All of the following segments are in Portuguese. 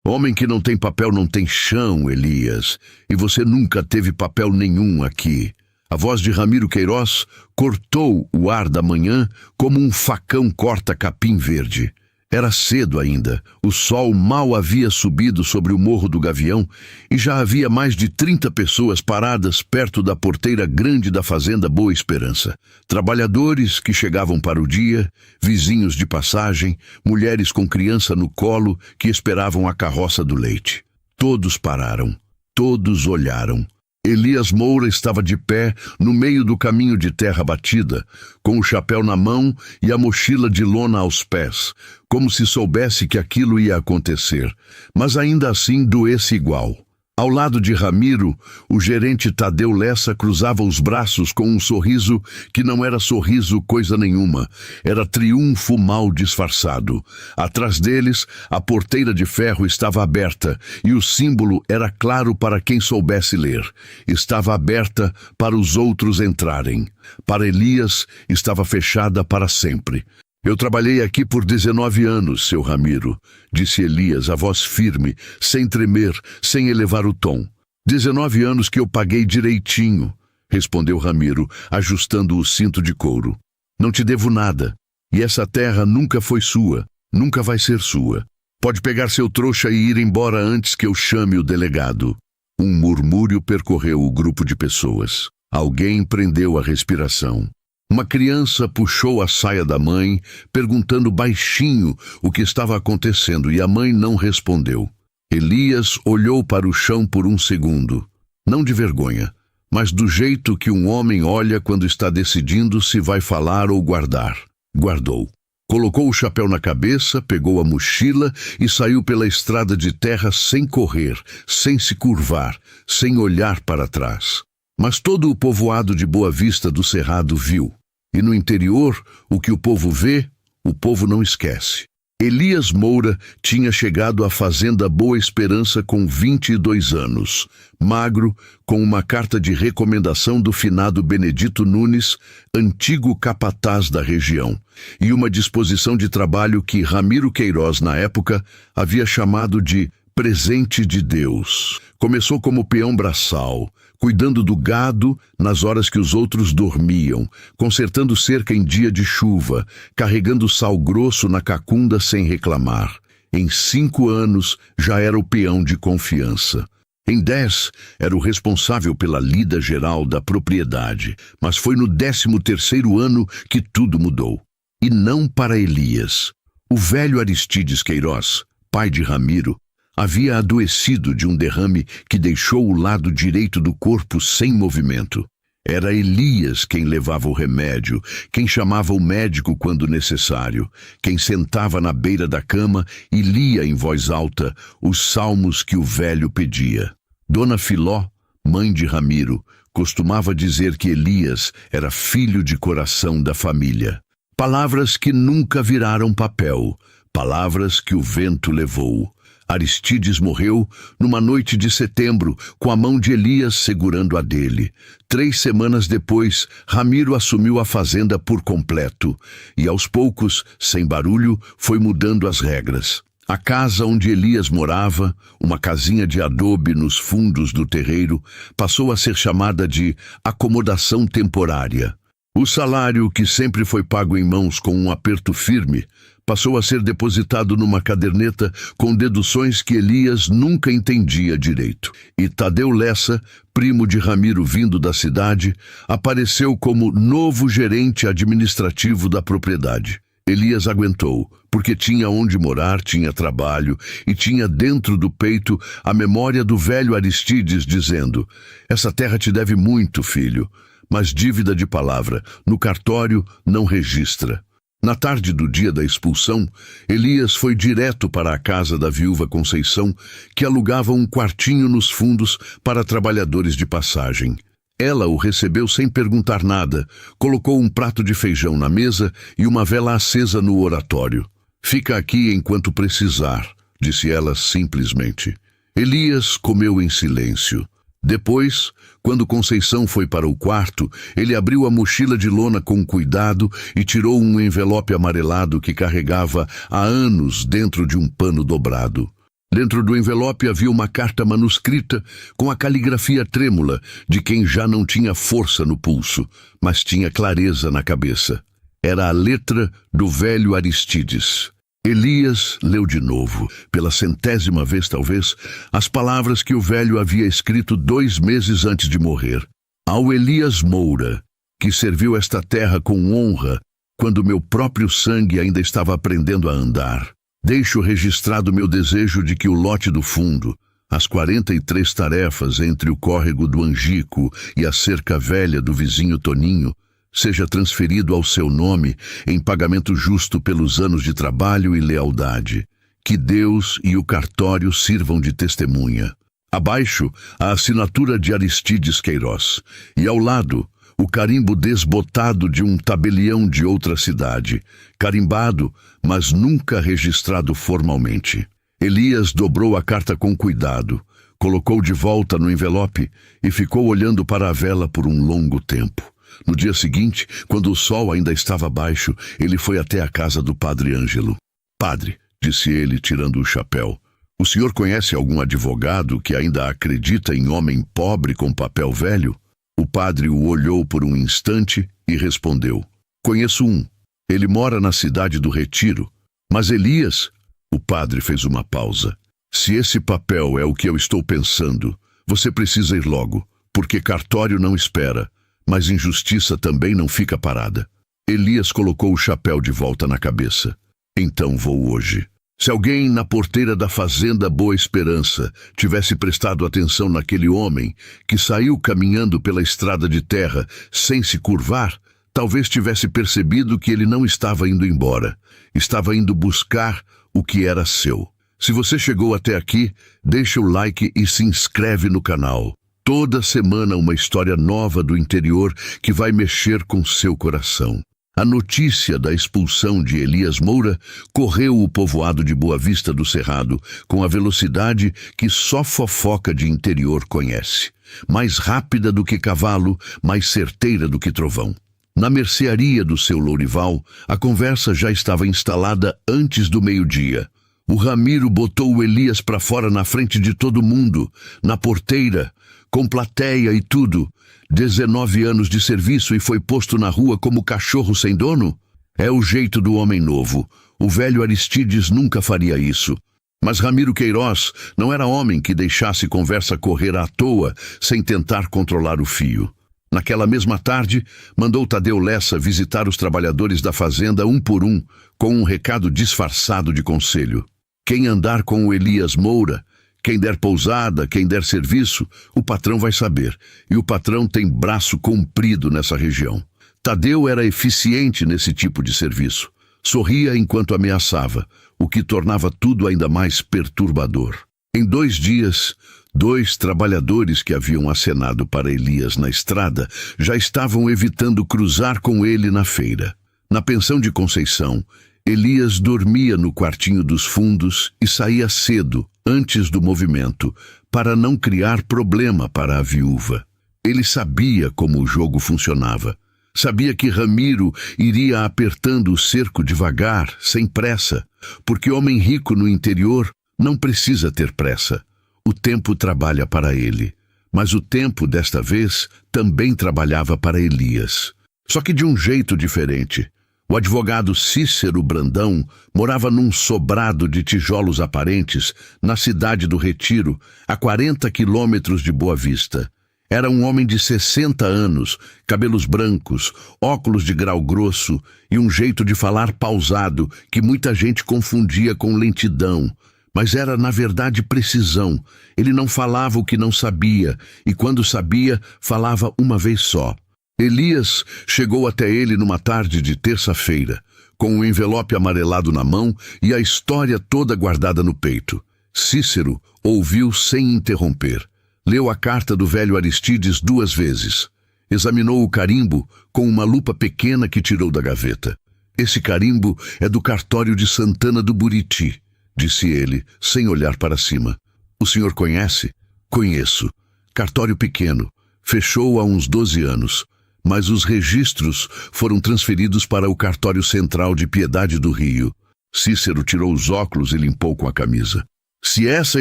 Homem que não tem papel não tem chão, Elias, e você nunca teve papel nenhum aqui. A voz de Ramiro Queiroz cortou o ar da manhã como um facão corta capim verde. Era cedo ainda, o sol mal havia subido sobre o Morro do Gavião e já havia mais de 30 pessoas paradas perto da porteira grande da fazenda Boa Esperança. Trabalhadores que chegavam para o dia, vizinhos de passagem, mulheres com criança no colo que esperavam a carroça do leite. Todos pararam, todos olharam. Elias Moura estava de pé no meio do caminho de terra batida, com o chapéu na mão e a mochila de lona aos pés, como se soubesse que aquilo ia acontecer, mas ainda assim doesse igual. Ao lado de Ramiro, o gerente Tadeu Lessa cruzava os braços com um sorriso que não era sorriso coisa nenhuma, era triunfo mal disfarçado. Atrás deles, a porteira de ferro estava aberta e o símbolo era claro para quem soubesse ler. Estava aberta para os outros entrarem. Para Elias, estava fechada para sempre. Eu trabalhei aqui por 19 anos, seu Ramiro, disse Elias, a voz firme, sem tremer, sem elevar o tom. 19 anos que eu paguei direitinho, respondeu Ramiro, ajustando o cinto de couro. Não te devo nada, e essa terra nunca foi sua, nunca vai ser sua. Pode pegar seu trouxa e ir embora antes que eu chame o delegado. Um murmúrio percorreu o grupo de pessoas. Alguém prendeu a respiração. Uma criança puxou a saia da mãe, perguntando baixinho o que estava acontecendo, e a mãe não respondeu. Elias olhou para o chão por um segundo, não de vergonha, mas do jeito que um homem olha quando está decidindo se vai falar ou guardar. Guardou. Colocou o chapéu na cabeça, pegou a mochila e saiu pela estrada de terra sem correr, sem se curvar, sem olhar para trás. Mas todo o povoado de Boa Vista do Cerrado viu. E no interior, o que o povo vê, o povo não esquece. Elias Moura tinha chegado à fazenda Boa Esperança com 22 anos, magro, com uma carta de recomendação do finado Benedito Nunes, antigo capataz da região, e uma disposição de trabalho que Ramiro Queiroz, na época, havia chamado de presente de Deus. Começou como peão braçal, cuidando do gado nas horas que os outros dormiam, consertando cerca em dia de chuva, carregando sal grosso na cacunda sem reclamar. Em 5 anos já era o peão de confiança. Em 10 era o responsável pela lida geral da propriedade, mas foi no 13º ano que tudo mudou. E não para Elias. O velho Aristides Queiroz, pai de Ramiro, havia adoecido de um derrame que deixou o lado direito do corpo sem movimento. Era Elias quem levava o remédio, quem chamava o médico quando necessário, quem sentava na beira da cama e lia em voz alta os salmos que o velho pedia. Dona Filó, mãe de Ramiro, costumava dizer que Elias era filho de coração da família. Palavras que nunca viraram papel, palavras que o vento levou. Aristides morreu numa noite de setembro, com a mão de Elias segurando a dele. 3 semanas depois, Ramiro assumiu a fazenda por completo, e aos poucos, sem barulho, foi mudando as regras. A casa onde Elias morava, uma casinha de adobe nos fundos do terreiro, passou a ser chamada de acomodação temporária. O salário, que sempre foi pago em mãos com um aperto firme, passou a ser depositado numa caderneta com deduções que Elias nunca entendia direito. E Tadeu Lessa, primo de Ramiro vindo da cidade, apareceu como novo gerente administrativo da propriedade. Elias aguentou, porque tinha onde morar, tinha trabalho e tinha dentro do peito a memória do velho Aristides dizendo: "Essa terra te deve muito, filho, mas dívida de palavra, no cartório não registra." Na tarde do dia da expulsão, Elias foi direto para a casa da viúva Conceição, que alugava um quartinho nos fundos para trabalhadores de passagem. Ela o recebeu sem perguntar nada, colocou um prato de feijão na mesa e uma vela acesa no oratório. "Fica aqui enquanto precisar", disse ela simplesmente. Elias comeu em silêncio. Depois, quando Conceição foi para o quarto, ele abriu a mochila de lona com cuidado e tirou um envelope amarelado que carregava há anos dentro de um pano dobrado. Dentro do envelope havia uma carta manuscrita com a caligrafia trêmula de quem já não tinha força no pulso, mas tinha clareza na cabeça. Era a letra do velho Aristides. Elias leu de novo, pela 100ª vez talvez, as palavras que o velho havia escrito 2 meses antes de morrer. Ao Elias Moura, que serviu esta terra com honra, quando meu próprio sangue ainda estava aprendendo a andar. Deixo registrado meu desejo de que o lote do fundo, as 43 tarefas entre o córrego do Angico e a cerca velha do vizinho Toninho, seja transferido ao seu nome em pagamento justo pelos anos de trabalho e lealdade. Que Deus e o cartório sirvam de testemunha. Abaixo, a assinatura de Aristides Queiroz, e ao lado, o carimbo desbotado de um tabelião de outra cidade, carimbado, mas nunca registrado formalmente. Elias dobrou a carta com cuidado, colocou de volta no envelope e ficou olhando para a vela por um longo tempo. No dia seguinte, quando o sol ainda estava baixo, ele foi até a casa do padre Ângelo. "Padre", disse ele, tirando o chapéu, "o senhor conhece algum advogado que ainda acredita em homem pobre com papel velho?" O padre o olhou por um instante e respondeu: "Conheço um. Ele mora na cidade do Retiro. Mas Elias..." O padre fez uma pausa. "Se esse papel é o que eu estou pensando, você precisa ir logo, porque cartório não espera, mas injustiça também não fica parada." Elias colocou o chapéu de volta na cabeça. "Então vou hoje." Se alguém na porteira da fazenda Boa Esperança tivesse prestado atenção naquele homem que saiu caminhando pela estrada de terra sem se curvar, talvez tivesse percebido que ele não estava indo embora, estava indo buscar o que era seu. Se você chegou até aqui, deixa o like e se inscreve no canal. Toda semana uma história nova do interior que vai mexer com seu coração. A notícia da expulsão de Elias Moura correu o povoado de Boa Vista do Cerrado com a velocidade que só fofoca de interior conhece. Mais rápida do que cavalo, mais certeira do que trovão. Na mercearia do seu Lourival, a conversa já estava instalada antes do meio-dia. O Ramiro botou o Elias para fora na frente de todo mundo, na porteira, com plateia e tudo. 19 anos de serviço e foi posto na rua como cachorro sem dono? É o jeito do homem novo. O velho Aristides nunca faria isso. Mas Ramiro Queiroz não era homem que deixasse conversa correr à toa sem tentar controlar o fio. Naquela mesma tarde, mandou Tadeu Lessa visitar os trabalhadores da fazenda um por um, com um recado disfarçado de conselho. Quem andar com o Elias Moura, quem der pousada, quem der serviço, o patrão vai saber. E o patrão tem braço comprido nessa região. Tadeu era eficiente nesse tipo de serviço. Sorria enquanto ameaçava, o que tornava tudo ainda mais perturbador. Em 2 dias, 2 trabalhadores que haviam acenado para Elias na estrada já estavam evitando cruzar com ele na feira. Na pensão de Conceição, Elias dormia no quartinho dos fundos e saía cedo, antes do movimento, para não criar problema para a viúva. Ele sabia como o jogo funcionava. Sabia que Ramiro iria apertando o cerco devagar, sem pressa, porque homem rico no interior não precisa ter pressa. O tempo trabalha para ele. Mas o tempo, desta vez, também trabalhava para Elias. Só que de um jeito diferente. O advogado Cícero Brandão morava num sobrado de tijolos aparentes na cidade do Retiro, a 40 quilômetros de Boa Vista. Era um homem de 60 anos, cabelos brancos, óculos de grau grosso e um jeito de falar pausado que muita gente confundia com lentidão. Mas era, na verdade, precisão. Ele não falava o que não sabia, e quando sabia, falava uma vez só. Elias chegou até ele numa tarde de terça-feira, com um envelope amarelado na mão e a história toda guardada no peito. Cícero ouviu sem interromper. Leu a carta do velho Aristides 2 vezes. Examinou o carimbo com uma lupa pequena que tirou da gaveta. Esse carimbo é do cartório de Santana do Buriti, disse ele, sem olhar para cima. O senhor conhece? Conheço. Cartório pequeno. Fechou há uns 12 anos. Mas os registros foram transferidos para o cartório central de Piedade do Rio. Cícero tirou os óculos e limpou com a camisa. Se essa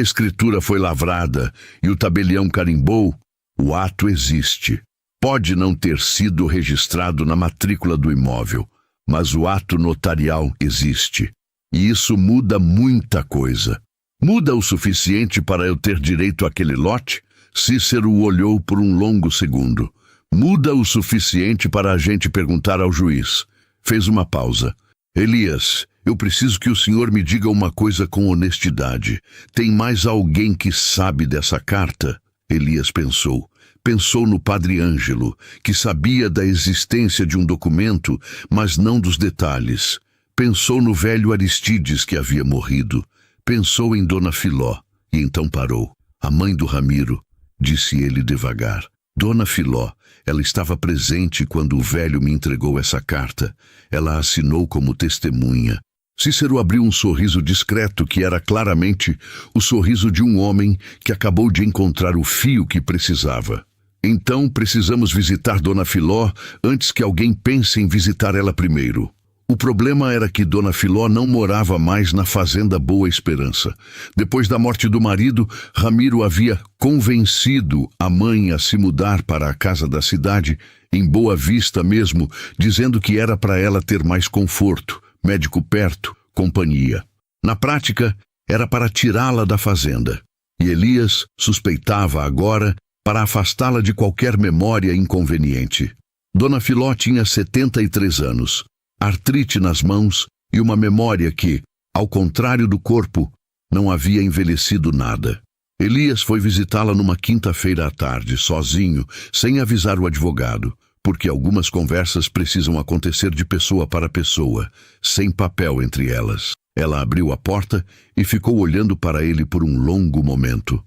escritura foi lavrada e o tabelião carimbou, o ato existe. Pode não ter sido registrado na matrícula do imóvel, mas o ato notarial existe. E isso muda muita coisa. Muda o suficiente para eu ter direito àquele lote? Cícero o olhou por um longo segundo. Muda o suficiente para a gente perguntar ao juiz. Fez uma pausa. Elias, eu preciso que o senhor me diga uma coisa com honestidade. Tem mais alguém que sabe dessa carta? Elias pensou. Pensou no padre Ângelo, que sabia da existência de um documento, mas não dos detalhes. Pensou no velho Aristides, que havia morrido. Pensou em Dona Filó, e então parou. A mãe do Ramiro, disse ele devagar. Dona Filó, ela estava presente quando o velho me entregou essa carta. Ela assinou como testemunha. Cícero abriu um sorriso discreto que era claramente o sorriso de um homem que acabou de encontrar o fio que precisava. Então precisamos visitar Dona Filó antes que alguém pense em visitar ela primeiro. O problema era que Dona Filó não morava mais na fazenda Boa Esperança. Depois da morte do marido, Ramiro havia convencido a mãe a se mudar para a casa da cidade, em Boa Vista mesmo, dizendo que era para ela ter mais conforto, médico perto, companhia. Na prática, era para tirá-la da fazenda. E Elias suspeitava agora para afastá-la de qualquer memória inconveniente. Dona Filó tinha 73 anos. Artrite nas mãos e uma memória que, ao contrário do corpo, não havia envelhecido nada. Elias foi visitá-la numa quinta-feira à tarde, sozinho, sem avisar o advogado, porque algumas conversas precisam acontecer de pessoa para pessoa, sem papel entre elas. Ela abriu a porta e ficou olhando para ele por um longo momento.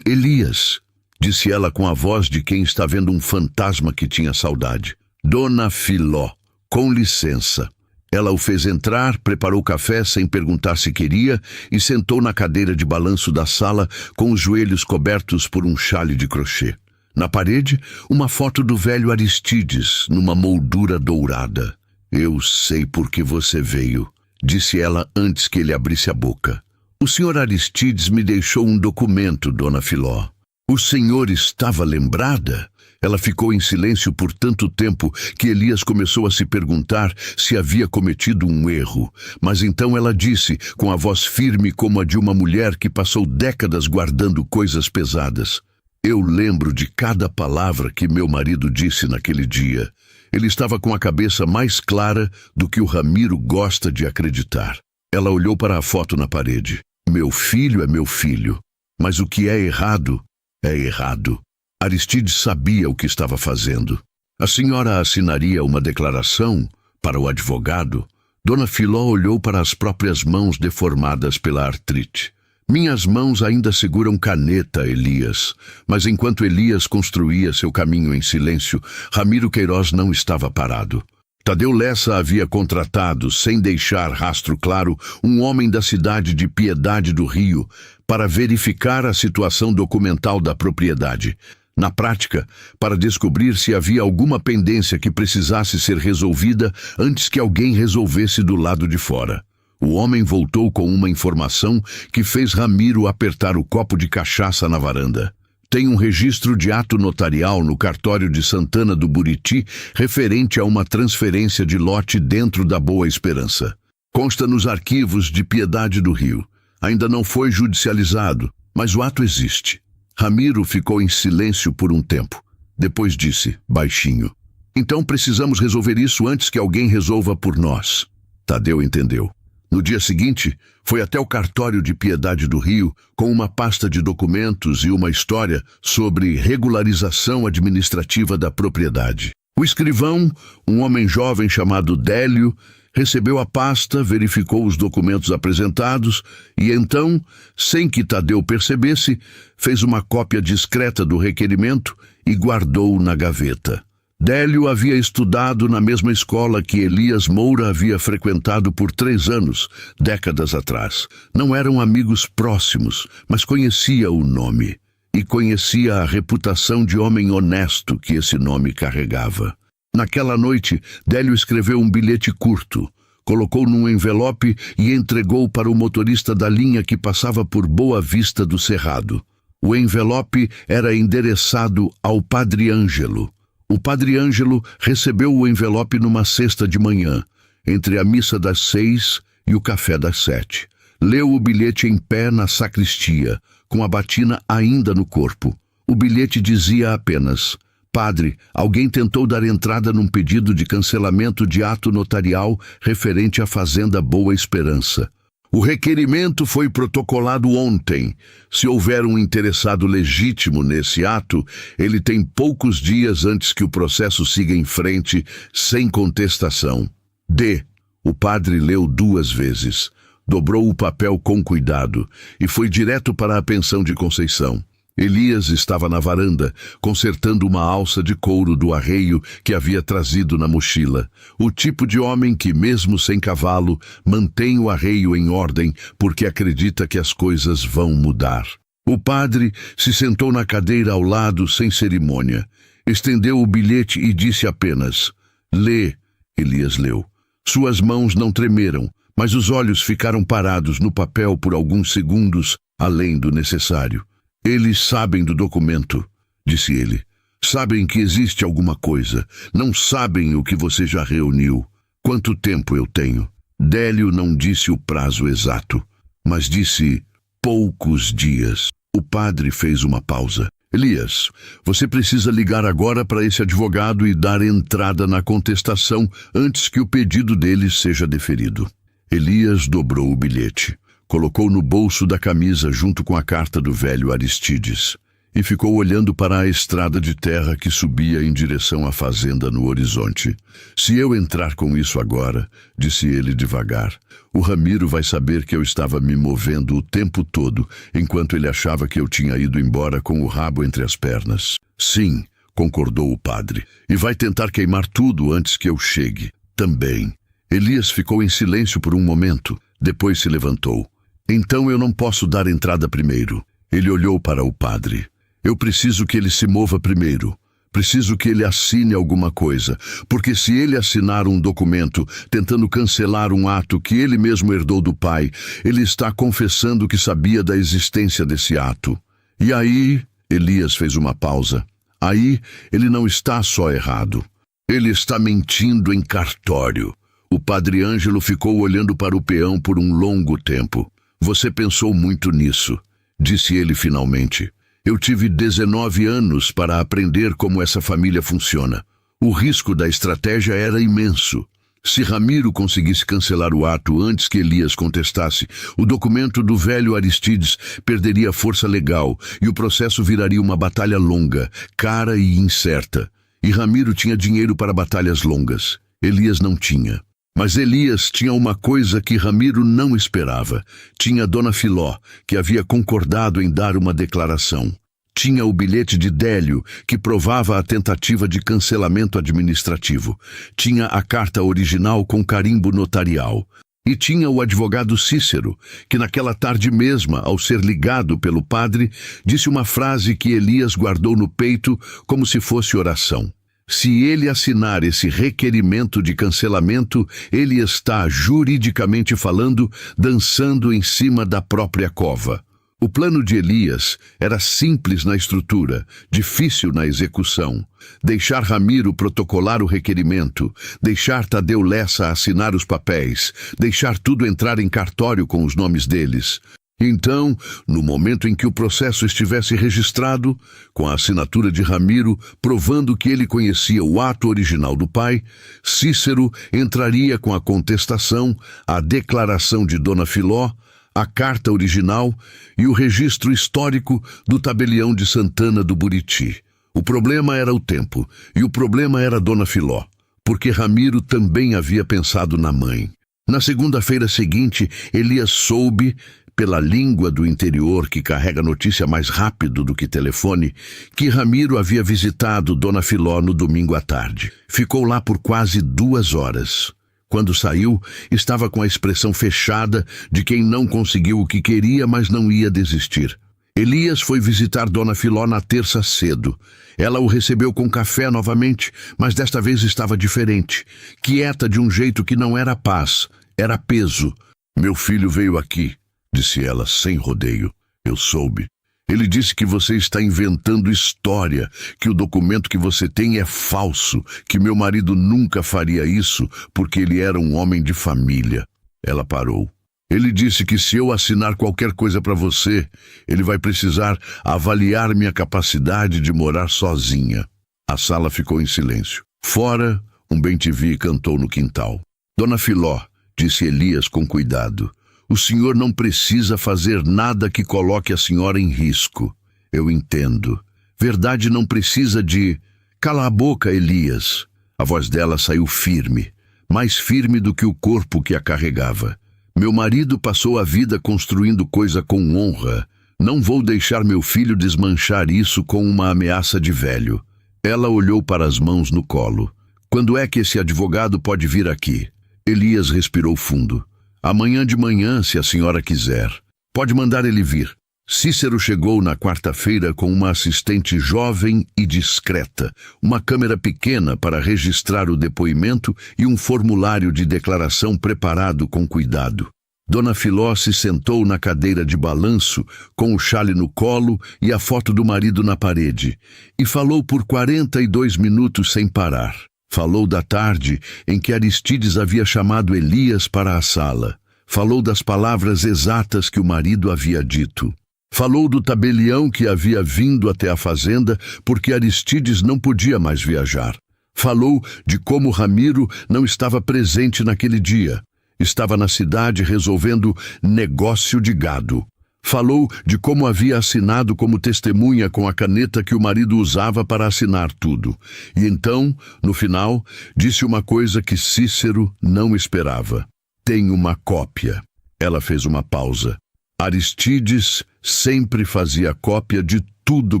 Elias, disse ela com a voz de quem está vendo um fantasma que tinha saudade. Dona Filó. Com licença. Ela o fez entrar, preparou café sem perguntar se queria e sentou na cadeira de balanço da sala com os joelhos cobertos por um xale de crochê. Na parede, uma foto do velho Aristides, numa moldura dourada. Eu sei por que você veio, disse ela antes que ele abrisse a boca. O senhor Aristides me deixou um documento, Dona Filó. O senhor estava lembrada? Ela ficou em silêncio por tanto tempo que Elias começou a se perguntar se havia cometido um erro. Mas então ela disse, com a voz firme como a de uma mulher que passou décadas guardando coisas pesadas. Eu lembro de cada palavra que meu marido disse naquele dia. Ele estava com a cabeça mais clara do que o Ramiro gosta de acreditar. Ela olhou para a foto na parede. Meu filho é meu filho, mas o que é errado é errado. Aristides sabia o que estava fazendo. A senhora assinaria uma declaração para o advogado? Dona Filó olhou para as próprias mãos deformadas pela artrite. Minhas mãos ainda seguram caneta, Elias. Mas enquanto Elias construía seu caminho em silêncio, Ramiro Queiroz não estava parado. Tadeu Lessa havia contratado, sem deixar rastro claro, um homem da cidade de Piedade do Rio para verificar a situação documental da propriedade. Na prática, para descobrir se havia alguma pendência que precisasse ser resolvida antes que alguém resolvesse do lado de fora. O homem voltou com uma informação que fez Ramiro apertar o copo de cachaça na varanda. Tem um registro de ato notarial no cartório de Santana do Buriti referente a uma transferência de lote dentro da Boa Esperança. Consta nos arquivos de Piedade do Rio. Ainda não foi judicializado, mas o ato existe. Ramiro ficou em silêncio por um tempo. Depois disse, baixinho. Então precisamos resolver isso antes que alguém resolva por nós. Tadeu entendeu. No dia seguinte, foi até o cartório de Piedade do Rio com uma pasta de documentos e uma história sobre regularização administrativa da propriedade. O escrivão, um homem jovem chamado Délio, recebeu a pasta, verificou os documentos apresentados e então, sem que Tadeu percebesse, fez uma cópia discreta do requerimento e guardou-o na gaveta. Délio havia estudado na mesma escola que Elias Moura havia frequentado por 3 anos, décadas atrás. Não eram amigos próximos, mas conhecia o nome e conhecia a reputação de homem honesto que esse nome carregava. Naquela noite, Délio escreveu um bilhete curto, colocou num envelope e entregou para o motorista da linha que passava por Boa Vista do Cerrado. O envelope era endereçado ao Padre Ângelo. O Padre Ângelo recebeu o envelope numa sexta de manhã, entre a missa das 6 e o café das 7. Leu o bilhete em pé na sacristia, com a batina ainda no corpo. O bilhete dizia apenas: Padre, alguém tentou dar entrada num pedido de cancelamento de ato notarial referente à Fazenda Boa Esperança. O requerimento foi protocolado ontem. Se houver um interessado legítimo nesse ato, ele tem poucos dias antes que o processo siga em frente, sem contestação. D. O padre leu 2 vezes, dobrou o papel com cuidado e foi direto para a pensão de Conceição. Elias estava na varanda, consertando uma alça de couro do arreio que havia trazido na mochila. O tipo de homem que, mesmo sem cavalo, mantém o arreio em ordem porque acredita que as coisas vão mudar. O padre se sentou na cadeira ao lado sem cerimônia. Estendeu o bilhete e disse apenas: Lê. Elias leu. Suas mãos não tremeram, mas os olhos ficaram parados no papel por alguns segundos, além do necessário. Eles sabem do documento, disse ele. Sabem que existe alguma coisa. Não sabem o que você já reuniu. Quanto tempo eu tenho? Délio não disse o prazo exato, mas disse poucos dias. O padre fez uma pausa. Elias, você precisa ligar agora para esse advogado e dar entrada na contestação antes que o pedido dele seja deferido. Elias dobrou o bilhete. Colocou no bolso da camisa junto com a carta do velho Aristides e ficou olhando para a estrada de terra que subia em direção à fazenda no horizonte. Se eu entrar com isso agora, disse ele devagar, o Ramiro vai saber que eu estava me movendo o tempo todo, enquanto ele achava que eu tinha ido embora com o rabo entre as pernas. Sim, concordou o padre, e vai tentar queimar tudo antes que eu chegue. Também. Elias ficou em silêncio por um momento, depois se levantou. Então eu não posso dar entrada primeiro. Ele olhou para o padre. Eu preciso que ele se mova primeiro. Preciso que ele assine alguma coisa, porque se ele assinar um documento tentando cancelar um ato que ele mesmo herdou do pai, ele está confessando que sabia da existência desse ato. E aí, Elias fez uma pausa. Aí, ele não está só errado. Ele está mentindo em cartório. O padre Ângelo ficou olhando para o peão por um longo tempo. Você pensou muito nisso, disse ele finalmente. Eu tive 19 anos para aprender como essa família funciona. O risco da estratégia era imenso. Se Ramiro conseguisse cancelar o ato antes que Elias contestasse, o documento do velho Aristides perderia força legal e o processo viraria uma batalha longa, cara e incerta. E Ramiro tinha dinheiro para batalhas longas. Elias não tinha. Mas Elias tinha uma coisa que Ramiro não esperava. Tinha Dona Filó, que havia concordado em dar uma declaração. Tinha o bilhete de Délio, que provava a tentativa de cancelamento administrativo. Tinha a carta original com carimbo notarial. E tinha o advogado Cícero, que naquela tarde mesma, ao ser ligado pelo padre, disse uma frase que Elias guardou no peito como se fosse oração. Se ele assinar esse requerimento de cancelamento, ele está, juridicamente falando, dançando em cima da própria cova. O plano de Elias era simples na estrutura, difícil na execução. Deixar Ramiro protocolar o requerimento, deixar Tadeu Lessa assinar os papéis, deixar tudo entrar em cartório com os nomes deles. Então, no momento em que o processo estivesse registrado, com a assinatura de Ramiro, provando que ele conhecia o ato original do pai, Cícero entraria com a contestação, a declaração de Dona Filó, a carta original e o registro histórico do tabelião de Santana do Buriti. O problema era o tempo, e o problema era Dona Filó, porque Ramiro também havia pensado na mãe. Na segunda-feira seguinte, Elias soube, pela língua do interior que carrega notícia mais rápido do que telefone, que Ramiro havia visitado Dona Filó no domingo à tarde. Ficou lá por quase 2 horas. Quando saiu, estava com a expressão fechada de quem não conseguiu o que queria, mas não ia desistir. Elias foi visitar Dona Filó na terça cedo. Ela o recebeu com café novamente, mas desta vez estava diferente, quieta de um jeito que não era paz, Era peso. Meu filho veio aqui, disse ela sem rodeio. Eu soube. Ele disse que você está inventando história, que o documento que você tem é falso, que meu marido nunca faria isso porque ele era um homem de família. Ela parou. Ele disse que se eu assinar qualquer coisa para você, ele vai precisar avaliar minha capacidade de morar sozinha. A sala ficou em silêncio. Fora, um bem-te-vi cantou no quintal. Dona Filó, disse Elias com cuidado, o senhor não precisa fazer nada que coloque a senhora em risco. Eu entendo. Verdade não precisa de... Cala a boca, Elias. A voz dela saiu firme, mais firme do que o corpo que a carregava. Meu marido passou a vida construindo coisa com honra. Não vou deixar meu filho desmanchar isso com uma ameaça de velho. Ela olhou para as mãos no colo. Quando é que esse advogado pode vir aqui? Elias respirou fundo. Amanhã de manhã, se a senhora quiser. Pode mandar ele vir. Cícero chegou na quarta-feira com uma assistente jovem e discreta, uma câmera pequena para registrar o depoimento e um formulário de declaração preparado com cuidado. Dona Filó se sentou na cadeira de balanço, com o chale no colo e a foto do marido na parede, e falou por 42 minutos sem parar. Falou da tarde em que Aristides havia chamado Elias para a sala. Falou das palavras exatas que o marido havia dito. Falou do tabelião que havia vindo até a fazenda porque Aristides não podia mais viajar. Falou de como Ramiro não estava presente naquele dia. Estava na cidade resolvendo negócio de gado. Falou de como havia assinado como testemunha com a caneta que o marido usava para assinar tudo. E então, no final, disse uma coisa que Cícero não esperava. Tem uma cópia. Ela fez uma pausa. Aristides sempre fazia cópia de tudo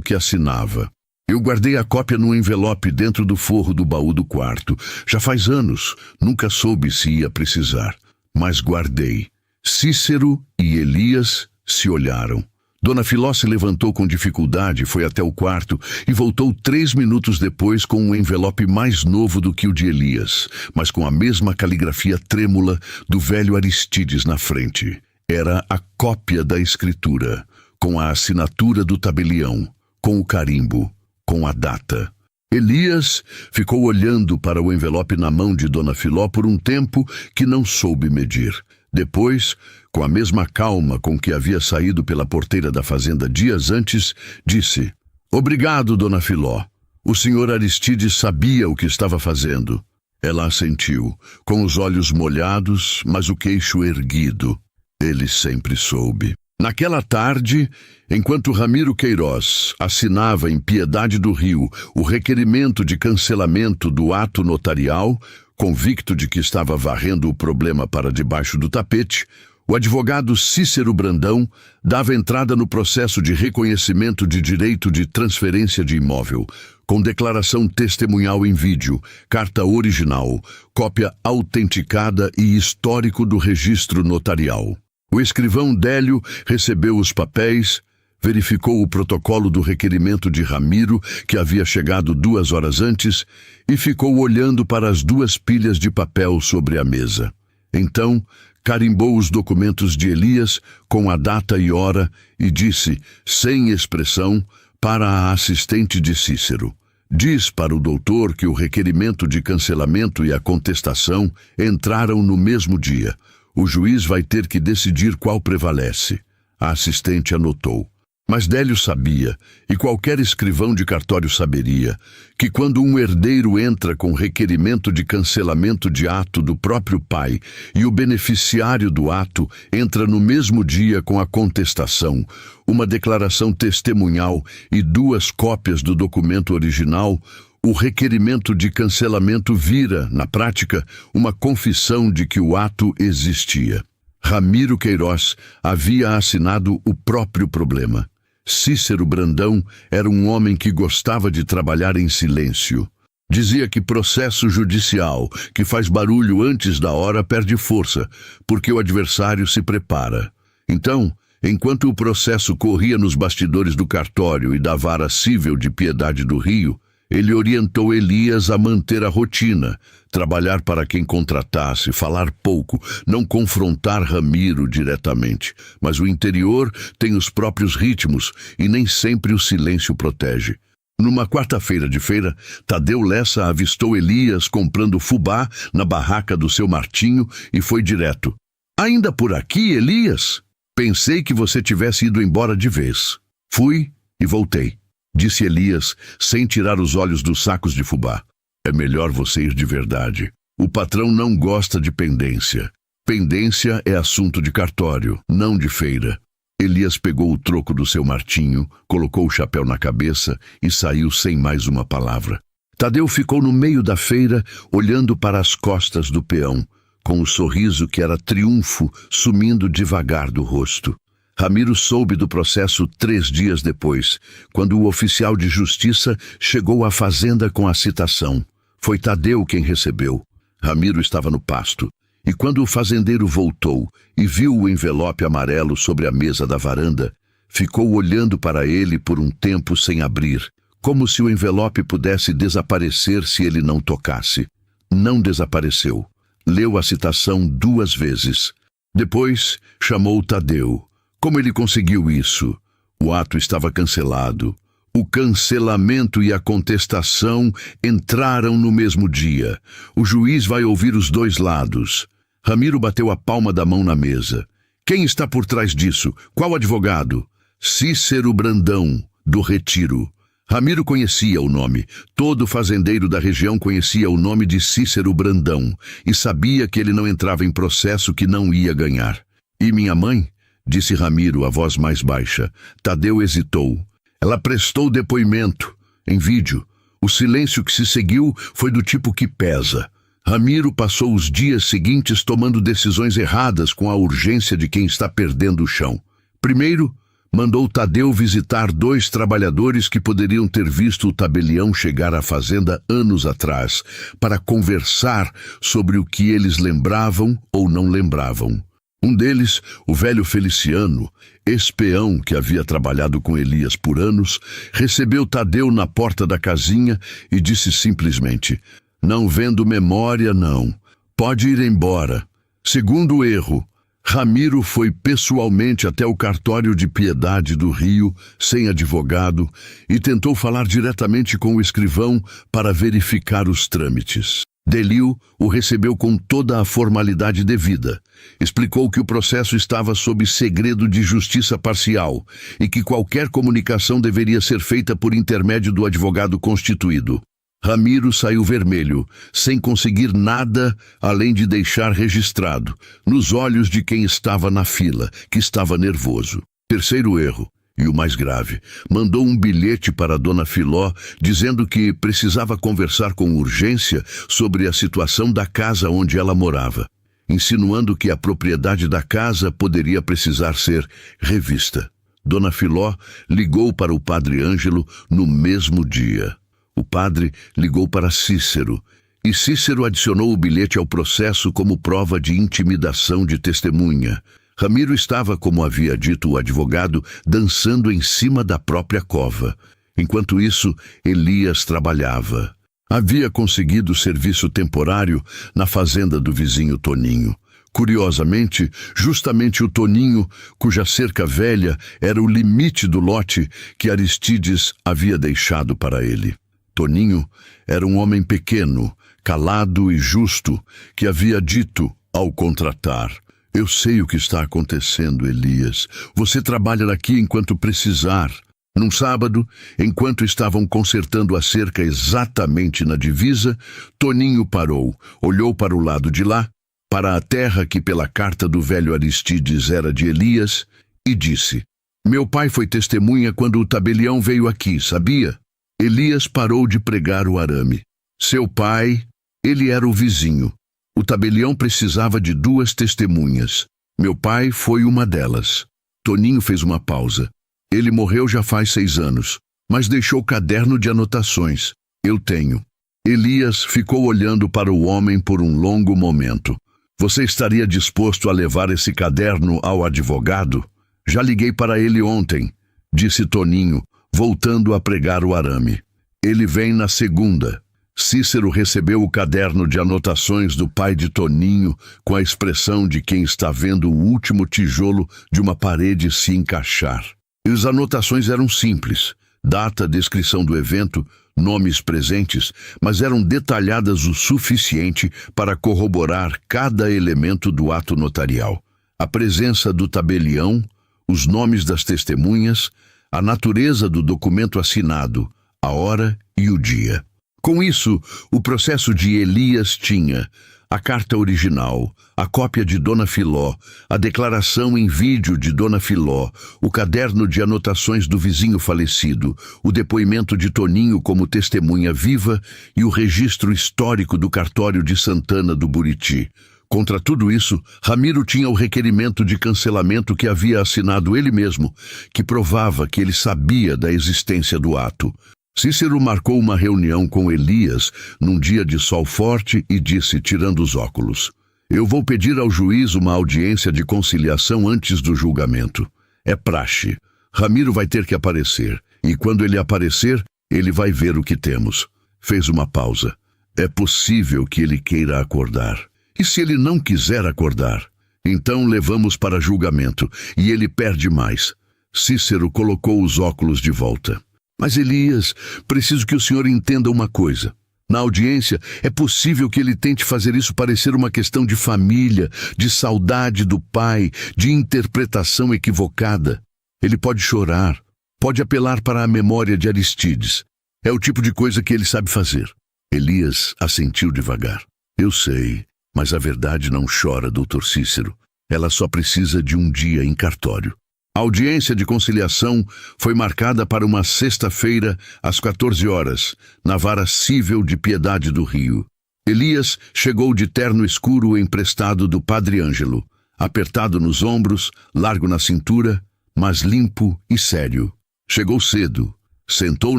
que assinava. Eu guardei a cópia num envelope dentro do forro do baú do quarto. Já faz anos, nunca soube se ia precisar. Mas guardei. Cícero e Elias se olharam. Dona Filó se levantou com dificuldade, foi até o quarto e voltou 3 minutos depois com um envelope mais novo do que o de Elias, mas com a mesma caligrafia trêmula do velho Aristides na frente. Era a cópia da escritura, com a assinatura do tabelião, com o carimbo, com a data. Elias ficou olhando para o envelope na mão de Dona Filó por um tempo que não soube medir. Depois, com a mesma calma com que havia saído pela porteira da fazenda dias antes, disse: Obrigado, Dona Filó. O senhor Aristides sabia o que estava fazendo. Ela assentiu, com os olhos molhados, mas o queixo erguido. Ele sempre soube. Naquela tarde, enquanto Ramiro Queiroz assinava em Piedade do Rio o requerimento de cancelamento do ato notarial, convicto de que estava varrendo o problema para debaixo do tapete, o advogado Cícero Brandão dava entrada no processo de reconhecimento de direito de transferência de imóvel, com declaração testemunhal em vídeo, carta original, cópia autenticada e histórico do registro notarial. O escrivão Délio recebeu os papéis, verificou o protocolo do requerimento de Ramiro, que havia chegado 2 horas antes, e ficou olhando para as 2 pilhas de papel sobre a mesa. Então, carimbou os documentos de Elias com a data e hora e disse, sem expressão, para a assistente de Cícero: diz para o doutor que o requerimento de cancelamento e a contestação entraram no mesmo dia. O juiz vai ter que decidir qual prevalece. A assistente anotou. Mas Délio sabia, e qualquer escrivão de cartório saberia, que quando um herdeiro entra com requerimento de cancelamento de ato do próprio pai e o beneficiário do ato entra no mesmo dia com a contestação, uma declaração testemunhal e 2 cópias do documento original, o requerimento de cancelamento vira, na prática, uma confissão de que o ato existia. Ramiro Queiroz havia assinado o próprio problema. Cícero Brandão era um homem que gostava de trabalhar em silêncio. Dizia que processo judicial, que faz barulho antes da hora, perde força, porque o adversário se prepara. Então, enquanto o processo corria nos bastidores do cartório e da vara cível de Piedade do Rio, Ele orientou Elias a manter a rotina, trabalhar para quem contratasse, falar pouco, não confrontar Ramiro diretamente. Mas o interior tem os próprios ritmos e nem sempre o silêncio protege. Numa quarta-feira de feira, Tadeu Lessa avistou Elias comprando fubá na barraca do seu Martinho e foi direto. "Ainda por aqui, Elias? Pensei que você tivesse ido embora de vez." "Fui e voltei", disse Elias, sem tirar os olhos dos sacos de fubá. "É melhor você ir de verdade. O patrão não gosta de pendência. Pendência é assunto de cartório, não de feira." Elias pegou o troco do seu Martinho, colocou o chapéu na cabeça e saiu sem mais uma palavra. Tadeu ficou no meio da feira, olhando para as costas do peão, com o sorriso que era triunfo sumindo devagar do rosto. Ramiro soube do processo 3 dias depois, quando o oficial de justiça chegou à fazenda com a citação. Foi Tadeu quem recebeu. Ramiro estava no pasto. E quando o fazendeiro voltou e viu o envelope amarelo sobre a mesa da varanda, ficou olhando para ele por um tempo sem abrir, como se o envelope pudesse desaparecer se ele não tocasse. Não desapareceu. Leu a citação 2 vezes. Depois chamou Tadeu. Como ele conseguiu isso? O ato estava cancelado. O cancelamento e a contestação entraram no mesmo dia. O juiz vai ouvir os 2 lados. Ramiro bateu a palma da mão na mesa. "Quem está por trás disso? Qual advogado?" "Cícero Brandão, do Retiro." Ramiro conhecia o nome. Todo fazendeiro da região conhecia o nome de Cícero Brandão e sabia que ele não entrava em processo que não ia ganhar. "E minha mãe?" disse Ramiro, a voz mais baixa. Tadeu hesitou. "Ela prestou depoimento, em vídeo. O silêncio que se seguiu foi do tipo que pesa." Ramiro passou os dias seguintes tomando decisões erradas com a urgência de quem está perdendo o chão. Primeiro, mandou Tadeu visitar 2 trabalhadores que poderiam ter visto o tabelião chegar à fazenda anos atrás, para conversar sobre o que eles lembravam ou não lembravam. Um deles, o velho Feliciano, ex-peão que havia trabalhado com Elias por anos, recebeu Tadeu na porta da casinha e disse simplesmente: "Não vendo memória, não. Pode ir embora." Segundo erro, Ramiro foi pessoalmente até o cartório de Piedade do Rio, sem advogado, e tentou falar diretamente com o escrivão para verificar os trâmites. Delio o recebeu com toda a formalidade devida. Explicou que o processo estava sob segredo de justiça parcial e que qualquer comunicação deveria ser feita por intermédio do advogado constituído. Ramiro saiu vermelho, sem conseguir nada além de deixar registrado, nos olhos de quem estava na fila, que estava nervoso. Terceiro erro, e o mais grave, mandou um bilhete para Dona Filó dizendo que precisava conversar com urgência sobre a situação da casa onde ela morava, insinuando que a propriedade da casa poderia precisar ser revista. Dona Filó ligou para o padre Ângelo no mesmo dia. O padre ligou para Cícero, e Cícero adicionou o bilhete ao processo como prova de intimidação de testemunha. Ramiro estava, como havia dito o advogado, dançando em cima da própria cova. Enquanto isso, Elias trabalhava. Havia conseguido serviço temporário na fazenda do vizinho Toninho. Curiosamente, justamente o Toninho, cuja cerca velha era o limite do lote que Aristides havia deixado para ele. Toninho era um homem pequeno, calado e justo, que havia dito ao contratar: "Eu sei o que está acontecendo, Elias. Você trabalha aqui enquanto precisar." Num sábado, enquanto estavam consertando a cerca exatamente na divisa, Toninho parou, olhou para o lado de lá, para a terra que pela carta do velho Aristides era de Elias, e disse: "Meu pai foi testemunha quando o tabelião veio aqui, sabia?" Elias parou de pregar o arame. Seu pai, ele era o vizinho. O tabelião precisava de 2 testemunhas. Meu pai foi uma delas. Toninho fez uma pausa. Ele morreu já faz 6 anos, mas deixou caderno de anotações. Eu tenho. Elias ficou olhando para o homem por um longo momento. Você estaria disposto a levar esse caderno ao advogado? Já liguei para ele ontem, disse Toninho, voltando a pregar o arame. Ele vem na segunda. Cícero recebeu o caderno de anotações do pai de Toninho com a expressão de quem está vendo o último tijolo de uma parede se encaixar. E as anotações eram simples: data, descrição do evento, nomes presentes, mas eram detalhadas o suficiente para corroborar cada elemento do ato notarial. A presença do tabelião, os nomes das testemunhas, a natureza do documento assinado, a hora e o dia. Com isso, o processo de Elias tinha a carta original, a cópia de Dona Filó, a declaração em vídeo de Dona Filó, o caderno de anotações do vizinho falecido, o depoimento de Toninho como testemunha viva e o registro histórico do cartório de Santana do Buriti. Contra tudo isso, Ramiro tinha o requerimento de cancelamento que havia assinado ele mesmo, que provava que ele sabia da existência do ato. Cícero marcou uma reunião com Elias num dia de sol forte e disse, tirando os óculos: "Eu vou pedir ao juiz uma audiência de conciliação antes do julgamento. É praxe. Ramiro vai ter que aparecer, e quando ele aparecer, ele vai ver o que temos." Fez uma pausa. "É possível que ele queira acordar. E se ele não quiser acordar? Então levamos para julgamento, e ele perde mais." Cícero colocou os óculos de volta. "Mas Elias, preciso que o senhor entenda uma coisa. Na audiência, é possível que ele tente fazer isso parecer uma questão de família, de saudade do pai, de interpretação equivocada. Ele pode chorar, pode apelar para a memória de Aristides. É o tipo de coisa que ele sabe fazer." Elias assentiu devagar. "Eu sei, mas a verdade não chora, doutor Cícero. Ela só precisa de um dia em cartório." A audiência de conciliação foi marcada para uma sexta-feira, às 14 horas, na Vara Cível de Piedade do Rio. Elias chegou de terno escuro emprestado do Padre Ângelo, apertado nos ombros, largo na cintura, mas limpo e sério. Chegou cedo, sentou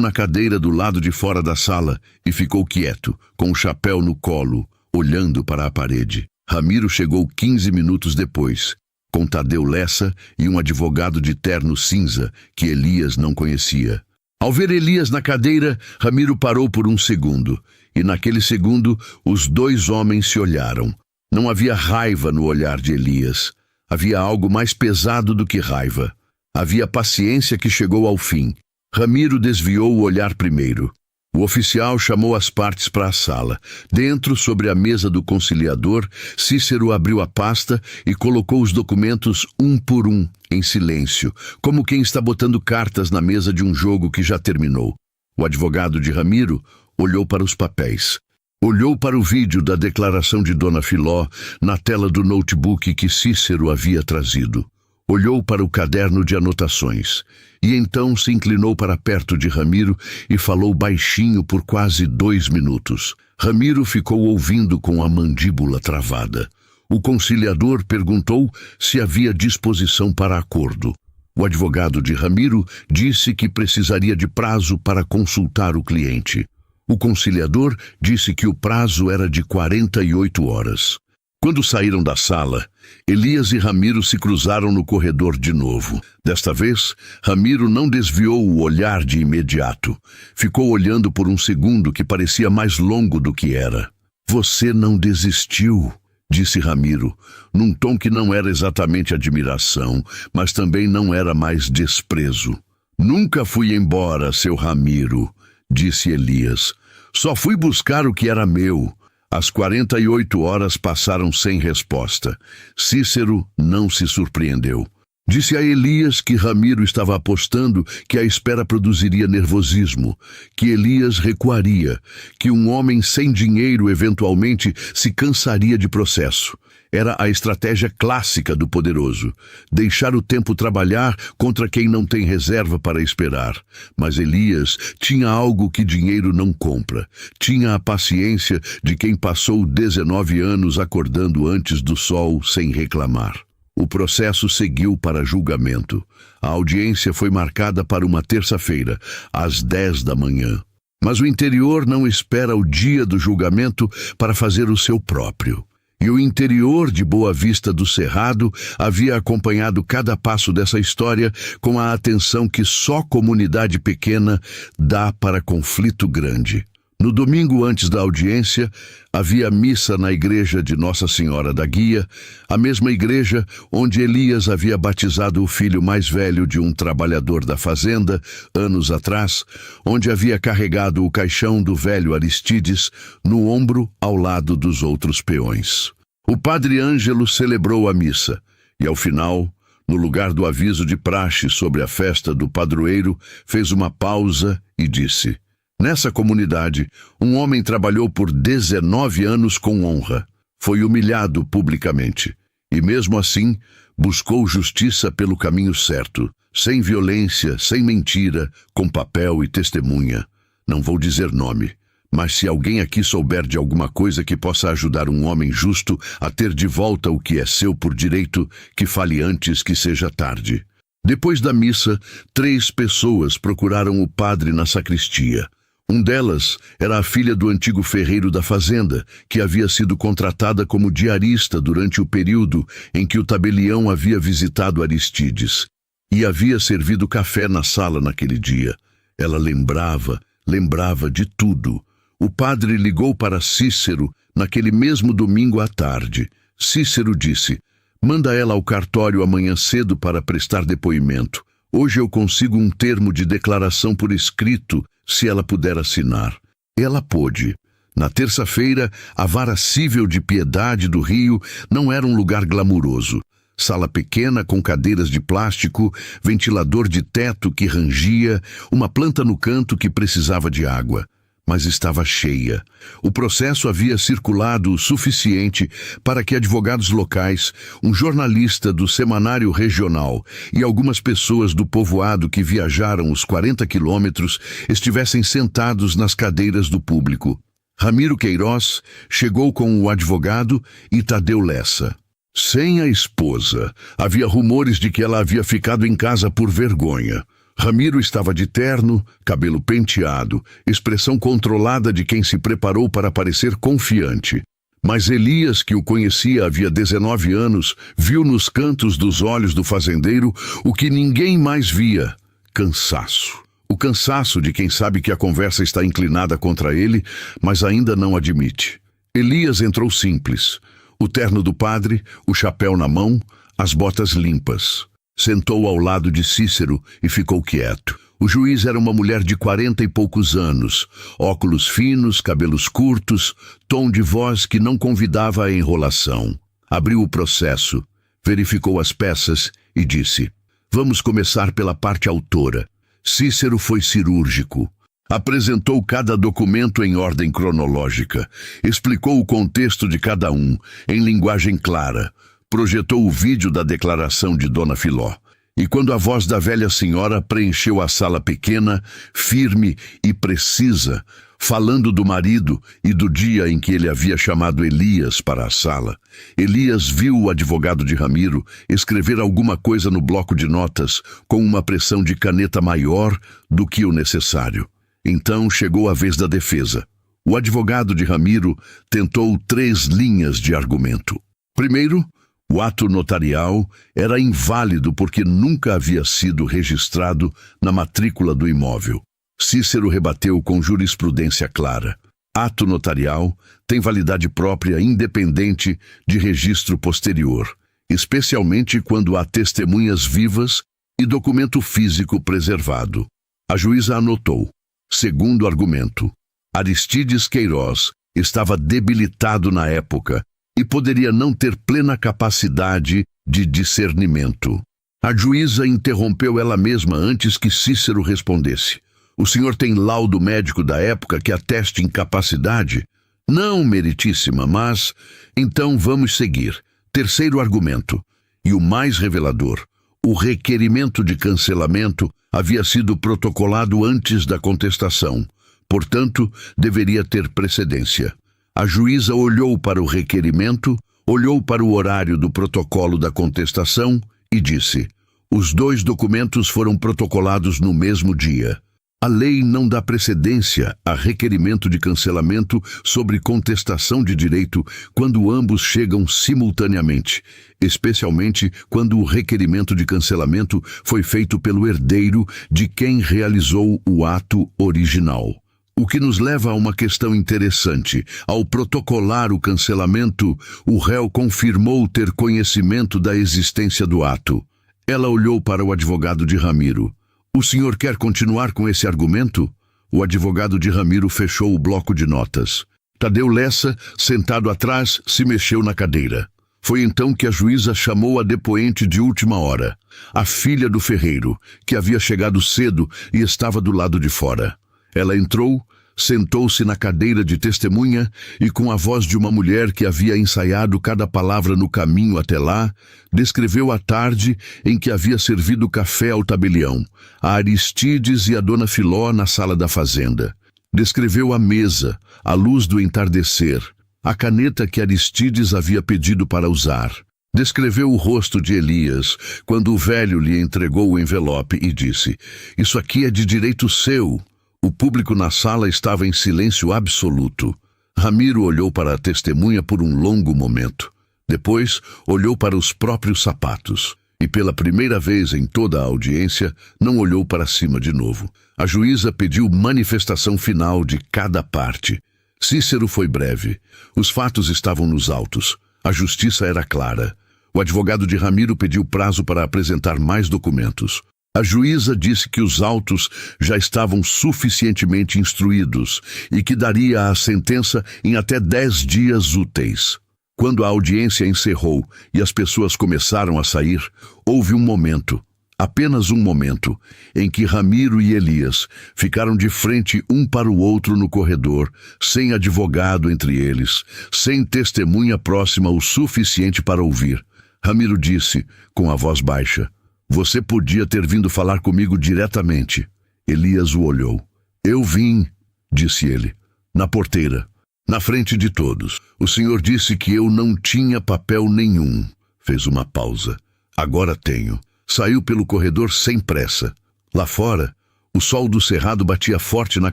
na cadeira do lado de fora da sala e ficou quieto, com o chapéu no colo, olhando para a parede. Ramiro chegou 15 minutos depois, com Tadeu Lessa e um advogado de terno cinza que Elias não conhecia. Ao ver Elias na cadeira, Ramiro parou por um segundo, e naquele segundo os dois homens se olharam. Não havia raiva no olhar de Elias. Havia algo mais pesado do que raiva. Havia paciência que chegou ao fim. Ramiro desviou o olhar primeiro. O oficial chamou as partes para a sala. Dentro, sobre a mesa do conciliador, Cícero abriu a pasta e colocou os documentos um por um, em silêncio, como quem está botando cartas na mesa de um jogo que já terminou. O advogado de Ramiro olhou para os papéis. Olhou para o vídeo da declaração de Dona Filó na tela do notebook que Cícero havia trazido. Olhou para o caderno de anotações e então se inclinou para perto de Ramiro e falou baixinho por quase 2 minutos. Ramiro ficou ouvindo com a mandíbula travada. O conciliador perguntou se havia disposição para acordo. O advogado de Ramiro disse que precisaria de prazo para consultar o cliente. O conciliador disse que o prazo era de 48 horas. Quando saíram da sala, Elias e Ramiro se cruzaram no corredor de novo. Desta vez, Ramiro não desviou o olhar de imediato. Ficou olhando por um segundo que parecia mais longo do que era. "Você não desistiu", disse Ramiro, num tom que não era exatamente admiração, mas também não era mais desprezo. "Nunca fui embora, seu Ramiro", disse Elias. "Só fui buscar o que era meu." As 48 horas passaram sem resposta. Cícero não se surpreendeu. Disse a Elias que Ramiro estava apostando que a espera produziria nervosismo, que Elias recuaria, que um homem sem dinheiro eventualmente se cansaria de processo. Era a estratégia clássica do poderoso, deixar o tempo trabalhar contra quem não tem reserva para esperar. Mas Elias tinha algo que dinheiro não compra. Tinha a paciência de quem passou 19 anos acordando antes do sol sem reclamar. O processo seguiu para julgamento. A audiência foi marcada para uma terça-feira, às 10 da manhã. Mas o interior não espera o dia do julgamento para fazer o seu próprio. E o interior de Boa Vista do Cerrado havia acompanhado cada passo dessa história com a atenção que só comunidade pequena dá para conflito grande. No domingo antes da audiência, havia missa na igreja de Nossa Senhora da Guia, a mesma igreja onde Elias havia batizado o filho mais velho de um trabalhador da fazenda, anos atrás, onde havia carregado o caixão do velho Aristides no ombro ao lado dos outros peões. O padre Ângelo celebrou a missa e, ao final, no lugar do aviso de praxe sobre a festa do padroeiro, fez uma pausa e disse: nessa comunidade, um homem trabalhou por 19 anos com honra. Foi humilhado publicamente. E mesmo assim, buscou justiça pelo caminho certo, sem violência, sem mentira, com papel e testemunha. Não vou dizer nome, mas se alguém aqui souber de alguma coisa que possa ajudar um homem justo a ter de volta o que é seu por direito, que fale antes que seja tarde. Depois da missa, 3 pessoas procuraram o padre na sacristia. Um delas era a filha do antigo ferreiro da fazenda, que havia sido contratada como diarista durante o período em que o tabelião havia visitado Aristides, e havia servido café na sala naquele dia. Ela lembrava de tudo. O padre ligou para Cícero naquele mesmo domingo à tarde. Cícero disse: manda ela ao cartório amanhã cedo para prestar depoimento. Hoje eu consigo um termo de declaração por escrito, se ela puder assinar. Ela pôde. Na terça-feira, a vara cível de Piedade do Rio não era um lugar glamuroso. Sala pequena com cadeiras de plástico, ventilador de teto que rangia, uma planta no canto que precisava de água. Mas estava cheia. O processo havia circulado o suficiente para que advogados locais, um jornalista do semanário regional e algumas pessoas do povoado que viajaram os 40 quilômetros estivessem sentados nas cadeiras do público. Ramiro Queiroz chegou com o advogado e Tadeu Lessa. Sem a esposa, havia rumores de que ela havia ficado em casa por vergonha. Ramiro estava de terno, cabelo penteado, expressão controlada de quem se preparou para parecer confiante. Mas Elias, que o conhecia havia 19 anos, viu nos cantos dos olhos do fazendeiro o que ninguém mais via: cansaço. O cansaço de quem sabe que a conversa está inclinada contra ele, mas ainda não admite. Elias entrou simples. O terno do padre, o chapéu na mão, as botas limpas. Sentou ao lado de Cícero e ficou quieto. O juiz era uma mulher de 40 e poucos anos, óculos finos, cabelos curtos, tom de voz que não convidava à enrolação. Abriu o processo, verificou as peças e disse: vamos começar pela parte autora. Cícero foi cirúrgico. Apresentou cada documento em ordem cronológica, explicou o contexto de cada um, em linguagem clara. Projetou o vídeo da declaração de Dona Filó. E quando a voz da velha senhora preencheu a sala pequena, firme e precisa, falando do marido e do dia em que ele havia chamado Elias para a sala, Elias viu o advogado de Ramiro escrever alguma coisa no bloco de notas com uma pressão de caneta maior do que o necessário. Então chegou a vez da defesa. O advogado de Ramiro tentou 3 linhas de argumento. Primeiro, o ato notarial era inválido porque nunca havia sido registrado na matrícula do imóvel. Cícero rebateu com jurisprudência clara. Ato notarial tem validade própria independente de registro posterior, especialmente quando há testemunhas vivas e documento físico preservado. A juíza anotou. Segundo argumento, Aristides Queiroz estava debilitado na época e poderia não ter plena capacidade de discernimento. A juíza interrompeu ela mesma antes que Cícero respondesse. O senhor tem laudo médico da época que ateste incapacidade? Não, meritíssima, mas... Então vamos seguir. Terceiro argumento, e o mais revelador. O requerimento de cancelamento havia sido protocolado antes da contestação. Portanto, deveria ter precedência. A juíza olhou para o requerimento, olhou para o horário do protocolo da contestação e disse: os 2 documentos foram protocolados no mesmo dia. A lei não dá precedência a requerimento de cancelamento sobre contestação de direito quando ambos chegam simultaneamente, especialmente quando o requerimento de cancelamento foi feito pelo herdeiro de quem realizou o ato original. O que nos leva a uma questão interessante. Ao protocolar o cancelamento, o réu confirmou ter conhecimento da existência do ato. Ela olhou para o advogado de Ramiro. O senhor quer continuar com esse argumento? O advogado de Ramiro fechou o bloco de notas. Tadeu Lessa, sentado atrás, se mexeu na cadeira. Foi então que a juíza chamou a depoente de última hora, a filha do ferreiro, que havia chegado cedo e estava do lado de fora. Ela entrou, sentou-se na cadeira de testemunha e, com a voz de uma mulher que havia ensaiado cada palavra no caminho até lá, descreveu a tarde em que havia servido café ao tabelião, a Aristides e a dona Filó na sala da fazenda. Descreveu a mesa, a luz do entardecer, a caneta que Aristides havia pedido para usar. Descreveu o rosto de Elias, quando o velho lhe entregou o envelope e disse: "Isso aqui é de direito seu." O público na sala estava em silêncio absoluto. Ramiro olhou para a testemunha por um longo momento. Depois, olhou para os próprios sapatos. E pela primeira vez em toda a audiência, não olhou para cima de novo. A juíza pediu manifestação final de cada parte. Cícero foi breve. Os fatos estavam nos autos. A justiça era clara. O advogado de Ramiro pediu prazo para apresentar mais documentos. A juíza disse que os autos já estavam suficientemente instruídos e que daria a sentença em até 10 dias úteis. Quando a audiência encerrou e as pessoas começaram a sair, houve um momento, apenas um momento, em que Ramiro e Elias ficaram de frente um para o outro no corredor, sem advogado entre eles, sem testemunha próxima o suficiente para ouvir. Ramiro disse, com a voz baixa: "Você podia ter vindo falar comigo diretamente." Elias o olhou. "Eu vim", disse ele, "na porteira, na frente de todos. O senhor disse que eu não tinha papel nenhum." Fez uma pausa. "Agora tenho." Saiu pelo corredor sem pressa. Lá fora, o sol do cerrado batia forte na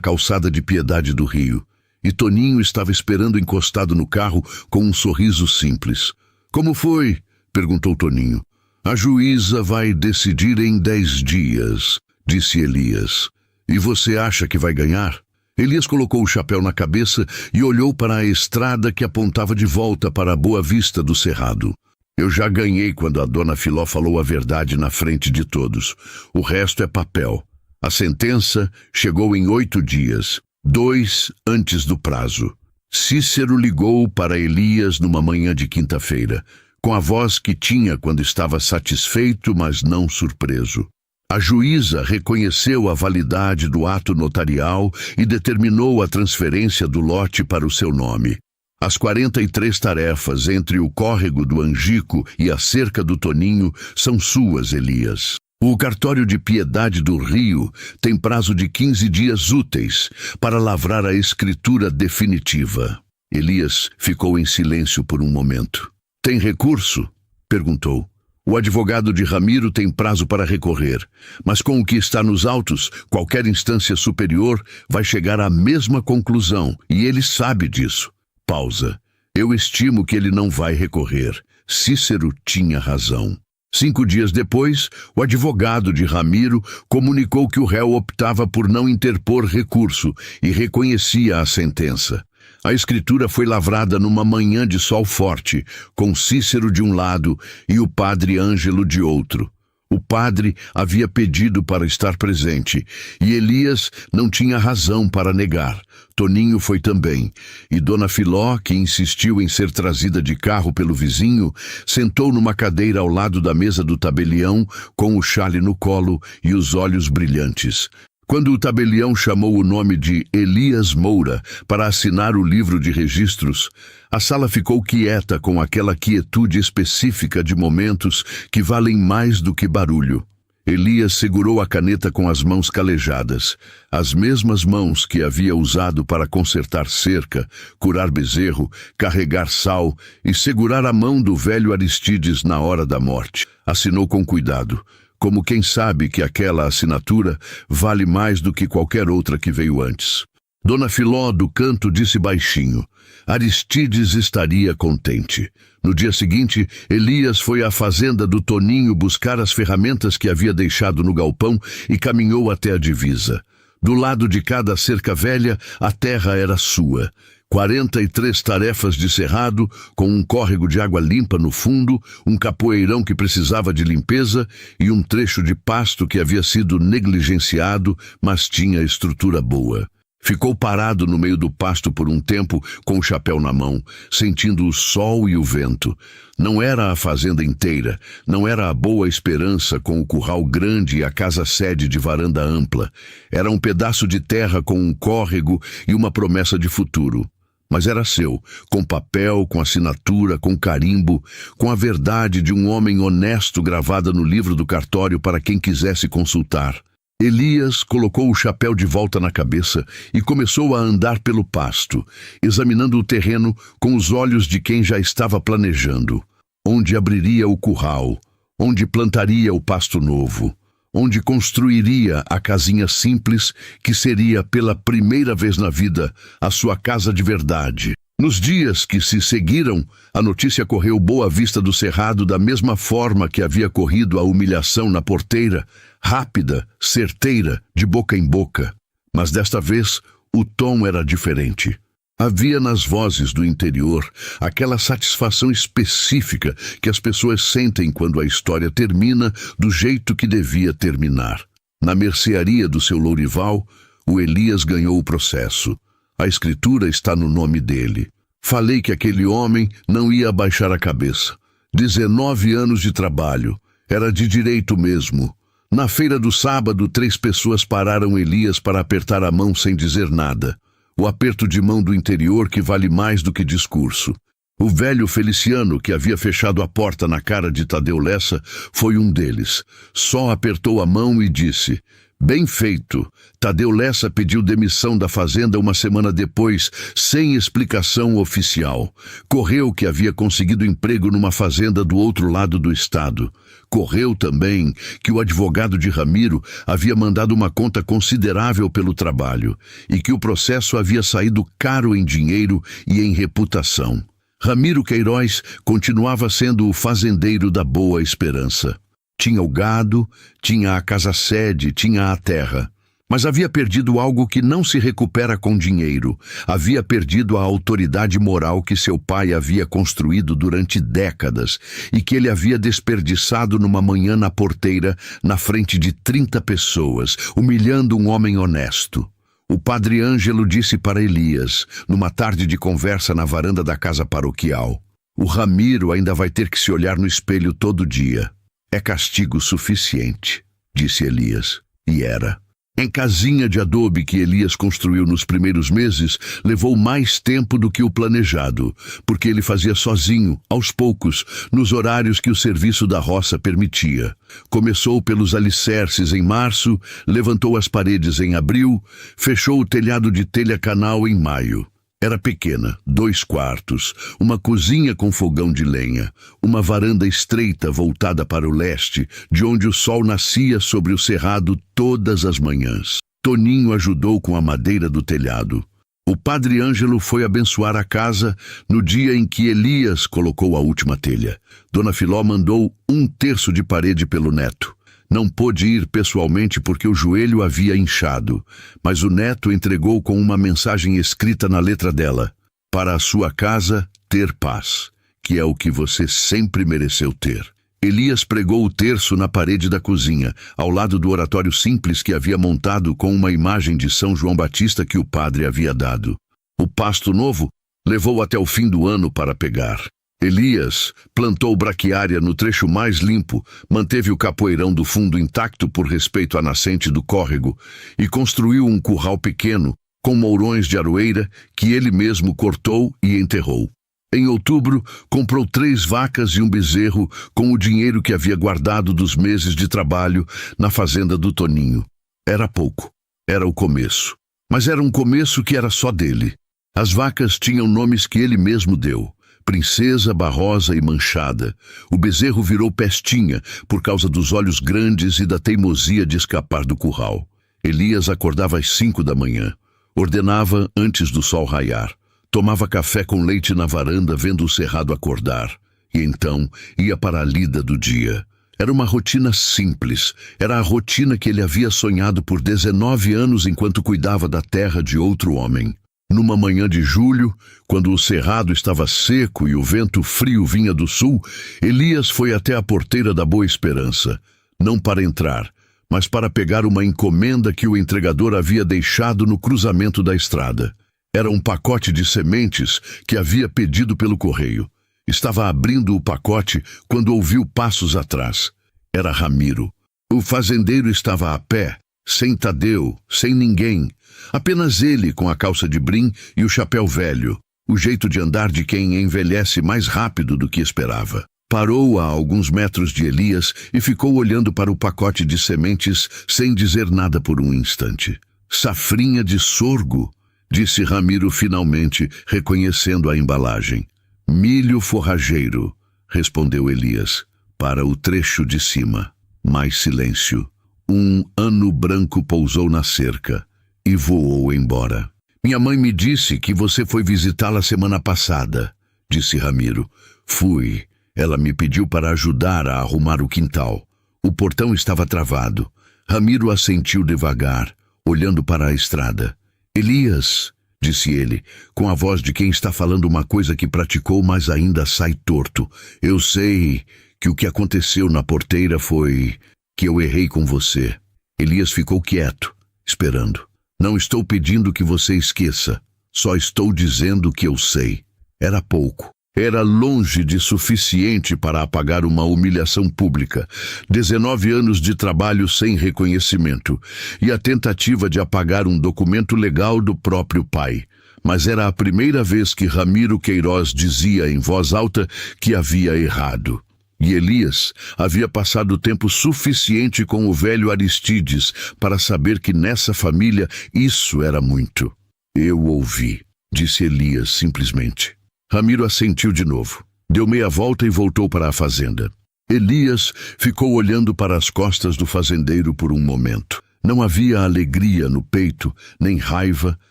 calçada de Piedade do Rio, e Toninho estava esperando encostado no carro com um sorriso simples. "Como foi?" perguntou Toninho. "A juíza vai decidir em 10 dias, disse Elias. "E você acha que vai ganhar?" Elias colocou o chapéu na cabeça e olhou para a estrada que apontava de volta para a Boa Vista do Cerrado. "Eu já ganhei quando a dona Filó falou a verdade na frente de todos. O resto é papel. A sentença chegou em 8 dias, 2 antes do prazo." Cícero ligou para Elias numa manhã de quinta-feira, com a voz que tinha quando estava satisfeito, mas não surpreso. A juíza reconheceu a validade do ato notarial e determinou a transferência do lote para o seu nome. As 43 tarefas entre o córrego do Angico e a cerca do Toninho são suas, Elias. O cartório de Piedade do Rio tem prazo de 15 dias úteis para lavrar a escritura definitiva. Elias ficou em silêncio por um momento. "Tem recurso?" perguntou. "O advogado de Ramiro tem prazo para recorrer, mas com o que está nos autos, qualquer instância superior vai chegar à mesma conclusão, e ele sabe disso." Pausa. "Eu estimo que ele não vai recorrer." Cícero tinha razão. 5 dias depois, o advogado de Ramiro comunicou que o réu optava por não interpor recurso e reconhecia a sentença. A escritura foi lavrada numa manhã de sol forte, com Cícero de um lado e o padre Ângelo de outro. O padre havia pedido para estar presente, e Elias não tinha razão para negar. Toninho foi também, e dona Filó, que insistiu em ser trazida de carro pelo vizinho, sentou numa cadeira ao lado da mesa do tabelião, com o chale no colo e os olhos brilhantes. Quando o tabelião chamou o nome de Elias Moura para assinar o livro de registros, a sala ficou quieta, com aquela quietude específica de momentos que valem mais do que barulho. Elias segurou a caneta com as mãos calejadas, as mesmas mãos que havia usado para consertar cerca, curar bezerro, carregar sal e segurar a mão do velho Aristides na hora da morte. Assinou com cuidado, como quem sabe que aquela assinatura vale mais do que qualquer outra que veio antes. Dona Filó, do canto, disse baixinho: Aristides estaria contente. No dia seguinte, Elias foi à fazenda do Toninho buscar as ferramentas que havia deixado no galpão e caminhou até a divisa. Do lado de cada cerca velha, a terra era sua. 43 tarefas de cerrado, com um córrego de água limpa no fundo, um capoeirão que precisava de limpeza e um trecho de pasto que havia sido negligenciado, mas tinha estrutura boa. Ficou parado no meio do pasto por um tempo, com o chapéu na mão, sentindo o sol e o vento. Não era a fazenda inteira, não era a Boa Esperança com o curral grande e a casa-sede de varanda ampla. Era um pedaço de terra com um córrego e uma promessa de futuro. Mas era seu, com papel, com assinatura, com carimbo, com a verdade de um homem honesto gravada no livro do cartório para quem quisesse consultar. Elias colocou o chapéu de volta na cabeça e começou a andar pelo pasto, examinando o terreno com os olhos de quem já estava planejando. Onde abriria o curral, onde plantaria o pasto novo, onde construiria a casinha simples que seria pela primeira vez na vida a sua casa de verdade. Nos dias que se seguiram, a notícia correu boa vista do cerrado da mesma forma que havia corrido a humilhação na porteira, rápida, certeira, de boca em boca. Mas desta vez, o tom era diferente. Havia nas vozes do interior aquela satisfação específica que as pessoas sentem quando a história termina do jeito que devia terminar. Na mercearia do seu Lourival, o Elias ganhou o processo. A escritura está no nome dele. Falei que aquele homem não ia abaixar a cabeça. 19 anos de trabalho. Era de direito mesmo. Na feira do sábado, 3 pessoas pararam Elias para apertar a mão sem dizer nada. O aperto de mão do interior que vale mais do que discurso. O velho Feliciano, que havia fechado a porta na cara de Tadeu Lessa, foi um deles. Só apertou a mão e disse: Bem feito. Tadeu Lessa pediu demissão da fazenda uma semana depois, sem explicação oficial. Correu que havia conseguido emprego numa fazenda do outro lado do estado. Correu também que o advogado de Ramiro havia mandado uma conta considerável pelo trabalho e que o processo havia saído caro em dinheiro e em reputação. Ramiro Queiroz continuava sendo o fazendeiro da Boa Esperança. Tinha o gado, tinha a casa-sede, tinha a terra. Mas havia perdido algo que não se recupera com dinheiro. Havia perdido a autoridade moral que seu pai havia construído durante décadas e que ele havia desperdiçado numa manhã na porteira, na frente de 30 pessoas, humilhando um homem honesto. O padre Ângelo disse para Elias, numa tarde de conversa na varanda da casa paroquial: O Ramiro ainda vai ter que se olhar no espelho todo dia. É castigo suficiente, disse Elias, e era. Em casinha de adobe que Elias construiu nos primeiros meses, levou mais tempo do que o planejado, porque ele fazia sozinho, aos poucos, nos horários que o serviço da roça permitia. Começou pelos alicerces em março, levantou as paredes em abril, fechou o telhado de telha-canal em maio. Era pequena, 2 quartos, uma cozinha com fogão de lenha, uma varanda estreita voltada para o leste, de onde o sol nascia sobre o cerrado todas as manhãs. Toninho ajudou com a madeira do telhado. O padre Ângelo foi abençoar a casa no dia em que Elias colocou a última telha. Dona Filó mandou 1/3 de parede pelo neto. Não pôde ir pessoalmente porque o joelho havia inchado, mas o neto entregou com uma mensagem escrita na letra dela: Para a sua casa, ter paz, que é o que você sempre mereceu ter. Elias pregou o terço na parede da cozinha, ao lado do oratório simples que havia montado com uma imagem de São João Batista que o padre havia dado. O pasto novo levou até o fim do ano para pegar. Elias plantou braquiária no trecho mais limpo, manteve o capoeirão do fundo intacto por respeito à nascente do córrego e construiu um curral pequeno, com mourões de aroeira que ele mesmo cortou e enterrou. Em outubro, comprou 3 vacas e um bezerro com o dinheiro que havia guardado dos meses de trabalho na fazenda do Toninho. Era pouco, era o começo. Mas era um começo que era só dele. As vacas tinham nomes que ele mesmo deu. princesa barrosa e manchada. O bezerro virou pestinha por causa dos olhos grandes e da teimosia de escapar do curral. Elias acordava às 5 da manhã. Ordenava antes do sol raiar. Tomava café com leite na varanda vendo o cerrado acordar. E então ia para a lida do dia. Era uma rotina simples. Era a rotina que ele havia sonhado por 19 anos enquanto cuidava da terra de outro homem. Numa manhã de julho, quando o cerrado estava seco e o vento frio vinha do sul, Elias foi até a porteira da Boa Esperança, não para entrar, mas para pegar uma encomenda que o entregador havia deixado no cruzamento da estrada. Era um pacote de sementes que havia pedido pelo correio. Estava abrindo o pacote quando ouviu passos atrás. Era Ramiro. O fazendeiro estava a pé, sem Tadeu, sem ninguém. Apenas ele com a calça de brim e o chapéu velho, o jeito de andar de quem envelhece mais rápido do que esperava. Parou a alguns metros de Elias e ficou olhando para o pacote de sementes sem dizer nada por um instante. Safrinha de sorgo, disse Ramiro finalmente, reconhecendo a embalagem. Milho forrageiro, respondeu Elias, para o trecho de cima. Mais silêncio. Um ano branco pousou na cerca e voou embora. Minha mãe me disse que você foi visitá-la semana passada, disse Ramiro. Fui. Ela me pediu para ajudar a arrumar o quintal. O portão estava travado. Ramiro assentiu devagar, olhando para a estrada. Elias, disse ele, com a voz de quem está falando uma coisa que praticou, mas ainda sai torto. Eu sei que o que aconteceu na porteira foi que eu errei com você. Elias ficou quieto, esperando. Não estou pedindo que você esqueça. Só estou dizendo que eu sei. Era pouco. Era longe de suficiente para apagar uma humilhação pública. 19 anos de trabalho sem reconhecimento. E a tentativa de apagar um documento legal do próprio pai. Mas era a primeira vez que Ramiro Queiroz dizia em voz alta que havia errado. E Elias havia passado tempo suficiente com o velho Aristides para saber que nessa família isso era muito. Eu ouvi, disse Elias simplesmente. Ramiro assentiu de novo. Deu meia volta e voltou para a fazenda. Elias ficou olhando para as costas do fazendeiro por um momento. Não havia alegria no peito, nem raiva,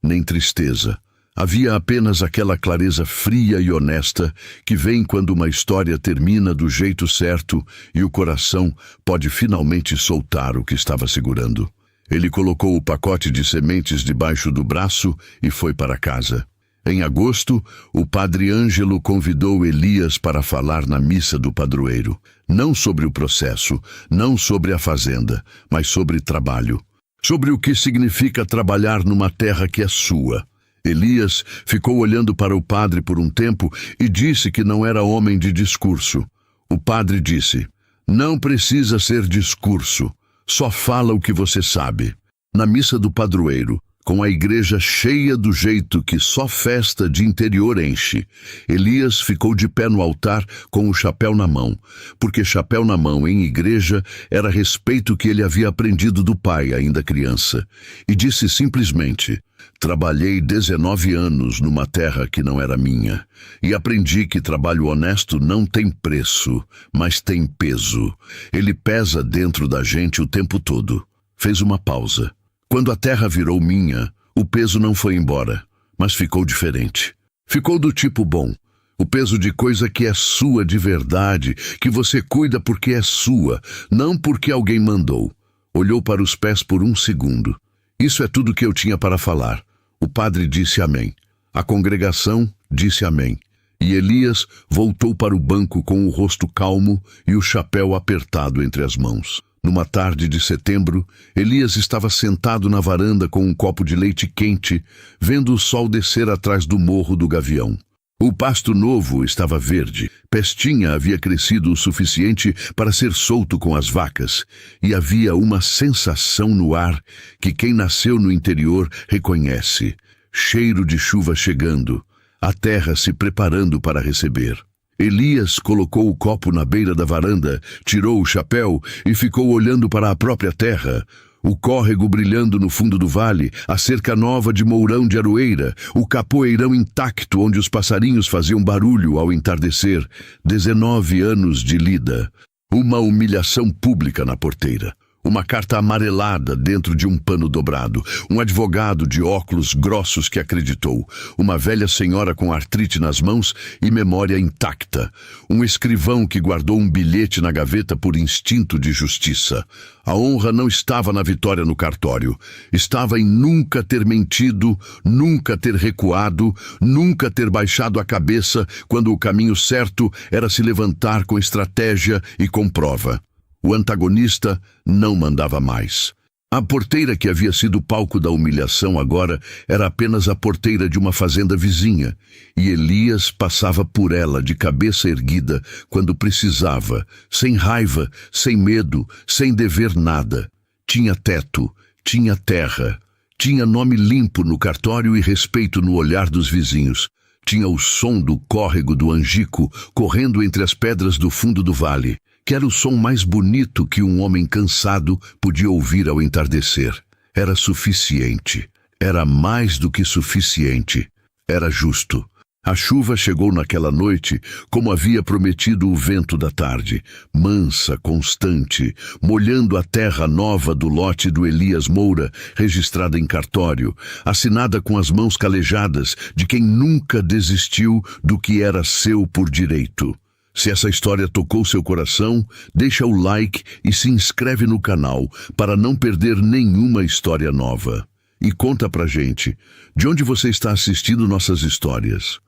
nem tristeza. Havia apenas aquela clareza fria e honesta que vem quando uma história termina do jeito certo e o coração pode finalmente soltar o que estava segurando. Ele colocou o pacote de sementes debaixo do braço e foi para casa. Em agosto, o padre Ângelo convidou Elias para falar na missa do padroeiro. Não sobre o processo, não sobre a fazenda, mas sobre trabalho. Sobre o que significa trabalhar numa terra que é sua. Elias ficou olhando para o padre por um tempo e disse que não era homem de discurso. O padre disse, não precisa ser discurso, só fala o que você sabe. Na missa do padroeiro, com a igreja cheia do jeito que só festa de interior enche, Elias ficou de pé no altar com o chapéu na mão, porque chapéu na mão em igreja era respeito que ele havia aprendido do pai ainda criança, e disse simplesmente, trabalhei 19 anos numa terra que não era minha, e aprendi que trabalho honesto não tem preço, mas tem peso. Ele pesa dentro da gente o tempo todo. Fez uma pausa. Quando a terra virou minha, o peso não foi embora, mas ficou diferente. Ficou do tipo bom. O peso de coisa que é sua de verdade, que você cuida porque é sua, não porque alguém mandou. Olhou para os pés por um segundo. Isso é tudo que eu tinha para falar. O padre disse amém. A congregação disse amém. E Elias voltou para o banco com o rosto calmo e o chapéu apertado entre as mãos. Numa tarde de setembro, Elias estava sentado na varanda com um copo de leite quente, vendo o sol descer atrás do Morro do Gavião. O pasto novo estava verde. Pestinha havia crescido o suficiente para ser solto com as vacas, e havia uma sensação no ar que quem nasceu no interior reconhece. Cheiro de chuva chegando, a terra se preparando para receber. Elias colocou o copo na beira da varanda, tirou o chapéu e ficou olhando para a própria terra. O córrego brilhando no fundo do vale, a cerca nova de Mourão de Aroeira, o capoeirão intacto onde os passarinhos faziam barulho ao entardecer. 19 anos de lida. Uma humilhação pública na porteira. Uma carta amarelada dentro de um pano dobrado. Um advogado de óculos grossos que acreditou. Uma velha senhora com artrite nas mãos e memória intacta. Um escrivão que guardou um bilhete na gaveta por instinto de justiça. A honra não estava na vitória no cartório. Estava em nunca ter mentido, nunca ter recuado, nunca ter baixado a cabeça quando o caminho certo era se levantar com estratégia e com prova. O antagonista não mandava mais. A porteira que havia sido palco da humilhação agora era apenas a porteira de uma fazenda vizinha, e Elias passava por ela de cabeça erguida quando precisava, sem raiva, sem medo, sem dever nada. Tinha teto, tinha terra, tinha nome limpo no cartório e respeito no olhar dos vizinhos. Tinha o som do córrego do Angico correndo entre as pedras do fundo do vale, que era o som mais bonito que um homem cansado podia ouvir ao entardecer. Era suficiente. Era mais do que suficiente. Era justo. A chuva chegou naquela noite, como havia prometido o vento da tarde, mansa, constante, molhando a terra nova do lote do Elias Moura, registrada em cartório, assinada com as mãos calejadas de quem nunca desistiu do que era seu por direito. Se essa história tocou seu coração, deixa o like e se inscreve no canal para não perder nenhuma história nova. E conta pra gente, de onde você está assistindo nossas histórias?